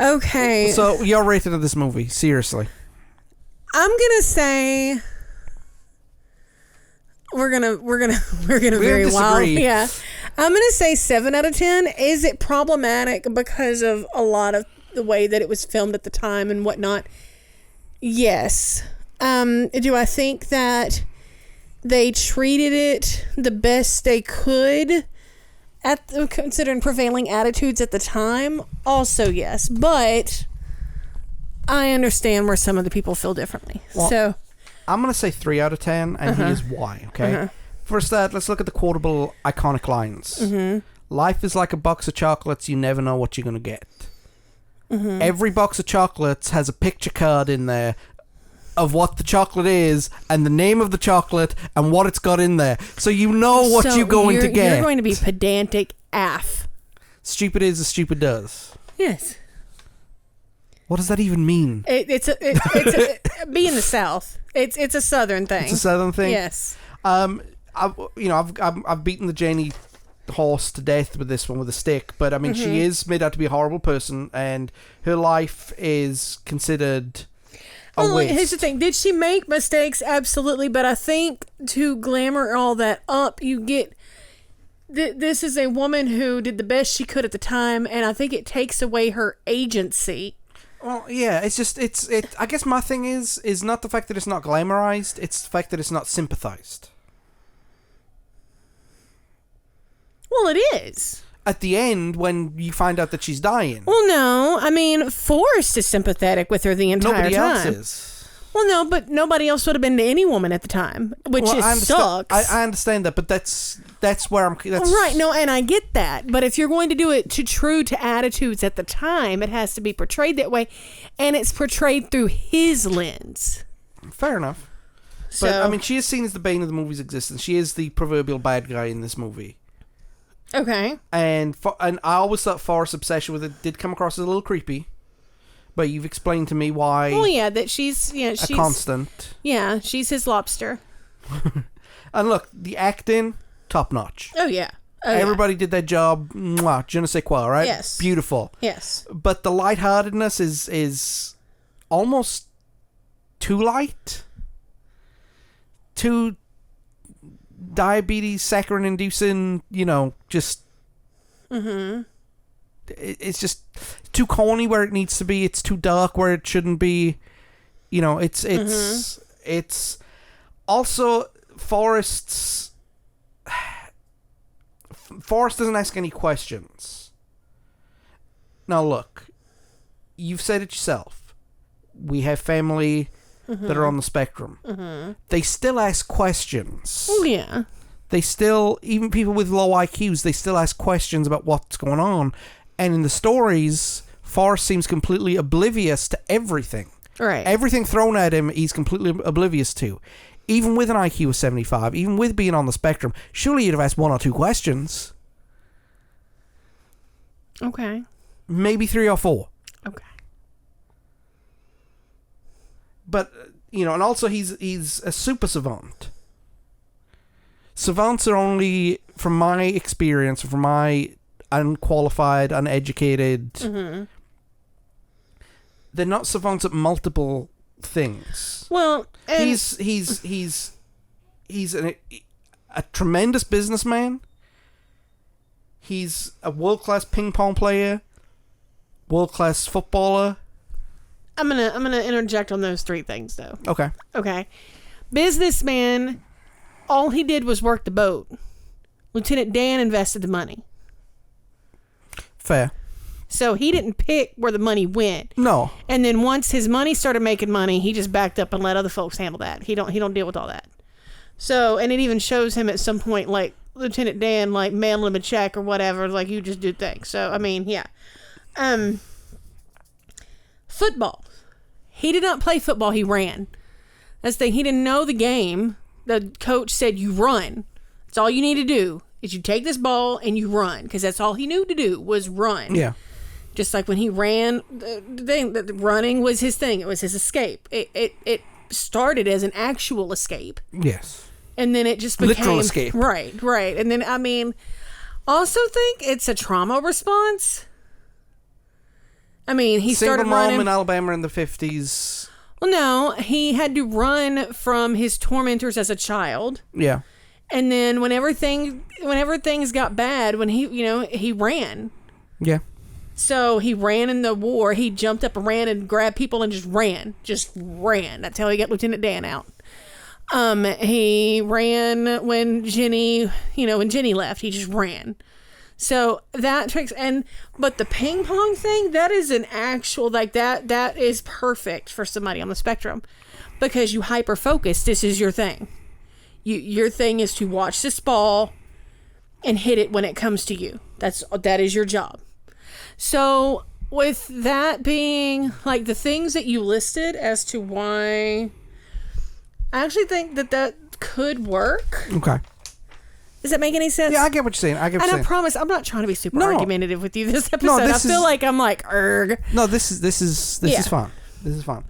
Okay. So, your rating of this movie, seriously. I'm gonna say we're gonna very wild. Yeah. I'm gonna say 7 out of 10. Is it problematic because of a lot of the way that it was filmed at the time and whatnot? Yes. Do I think that they treated it the best they could considering prevailing attitudes at the time? Also, yes. But I understand where some of the people feel differently. Well, so I'm going to say 3 out of 10, and here's why, okay? First, let's look at the quotable iconic lines. Life is like a box of chocolates. You never know what you're going to get. Every box of chocolates has a picture card in there of what the chocolate is and the name of the chocolate and what it's got in there. So you know what you're going to get. You're going to be pedantic AF. Stupid is as stupid does. Yes. What does that even mean? It's be in the South. It's a Southern thing. It's a Southern thing? Yes. I've beaten the Janie horse to death with this one with a stick, but I mean, she is made out to be a horrible person, and her life is considered a waste. Here's the thing. Did she make mistakes? Absolutely. But I think to glamour all that up, you get... This is a woman who did the best she could at the time, and I think it takes away her agency. Well, yeah, it's just... I guess my thing is not the fact that it's not glamorized, it's the fact that it's not sympathized. Well, it is. At the end, when you find out that she's dying. Well, no. I mean, Forrest is sympathetic with her the entire time. Nobody else is. Well, no, but nobody else would have been to any woman at the time, which sucks. I understand that, but that's where I'm... Right, no, and I get that. But if you're going to do it true to attitudes at the time, it has to be portrayed that way, and it's portrayed through his lens. Fair enough. So, but, I mean, she is seen as the bane of the movie's existence. She is the proverbial bad guy in this movie. Okay. And I always thought Forrest's obsession with it did come across as a little creepy. But you've explained to me why... Well, yeah, that she's a constant. Yeah, she's his lobster. And look, the acting, top notch. Oh, yeah. Everybody did their job. Mwah, je ne sais quoi, right? Yes. Beautiful. Yes. But the lightheartedness is almost too light. Too... diabetes, saccharin-inducing, just... It's just too corny where it needs to be. It's too dark where it shouldn't be. It's also Forrest doesn't ask any questions. Now look, you've said it yourself. We have family that are on the spectrum. They still ask questions. Oh yeah. They still, even people with low IQs, they still ask questions about what's going on. And in the stories, Forrest seems completely oblivious to everything. Right. Everything thrown at him, he's completely oblivious to. Even with an IQ of 75, even with being on the spectrum, surely you'd have asked 1 or 2 questions. Okay. Maybe 3 or 4. Okay. But, and also he's a super savant. Savants are only, from my experience, from my unqualified, uneducated, they're not savants at multiple things. Well, and he's a tremendous businessman. He's a world-class ping pong player, world-class footballer. I'm gonna interject on those 3 things though. Okay. Businessman. All he did was work the boat. Lieutenant Dan invested the money. Fair. So he didn't pick where the money went. No. And then once his money started making money, he just backed up and let other folks handle that. He don't deal with all that. So, and it even shows him at some point, like, Lieutenant Dan, like, mailing him a check or whatever, like, you just do things. So, I mean, yeah. Football. He did not play football, he ran. That's the thing. He didn't know the game. The coach said, you run. That's all you need to do is you take this ball and you run. Because that's all he knew to do was run. Yeah. Just like when he ran, the running was his thing. It was his escape. It started as an actual escape. Yes. And then it just became... literal escape. Right. And then, I mean, also think it's a trauma response. I mean, he started running. Single mom in Alabama in the 50s. Well, no, he had to run from his tormentors as a child. Yeah. And then whenever things got bad, when he ran. Yeah. So he ran in the war. He jumped up and ran and grabbed people and just ran. That's how he got Lieutenant Dan out. He ran when Jenny left. He just ran. So that tricks but the ping pong thing, that is an actual that is perfect for somebody on the spectrum, because you hyper focus. This is your thing. Your thing is to watch this ball and hit it when it comes to you. That is your job. So with that being like the things that you listed as to why, I actually think that could work. Okay. Does that make any sense? Yeah, I get what you're saying. I promise, I'm not trying to be super argumentative with you this episode. I feel like I'm like, erg. No, this is fun. This is fun.